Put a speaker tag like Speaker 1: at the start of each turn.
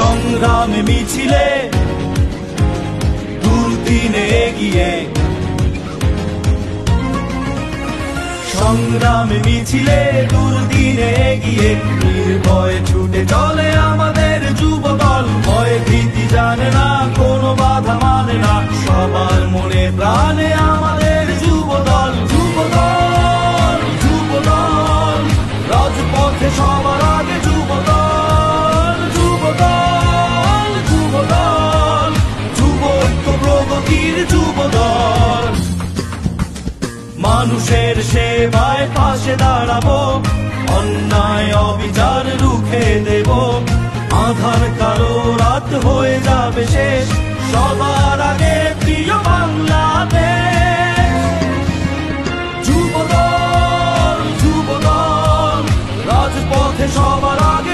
Speaker 1: সংগ্রামে মিছিলে দুর্দিনে এগিয়ে, সংগ্রামে মিছিলে দুর্দিনে এগিয়ে, নির্ভয়ে ছুটে চলে আমাদের যুবদল। ভয় ভীতি জানে না, কোনো বাধা মানে না, সবার মনে প্রাণে আমাদের যুবদল। যুবদল, যুবদল, রাজপথে সবার আগে যুবদল। যুবদল, যুবদল, যুব ঐক্য প্রগতির যুবদল। মানুষের সেবায় পাশে দাঁড়াবো, অন্যায় অবিচার রুখে দেব। আঁধার কালো রাত হয়ে যাবে শেষ, সবার আগে প্রিয় বাংলাদেশ। যুবদল, যুবদল, রাজপথে সবার আগে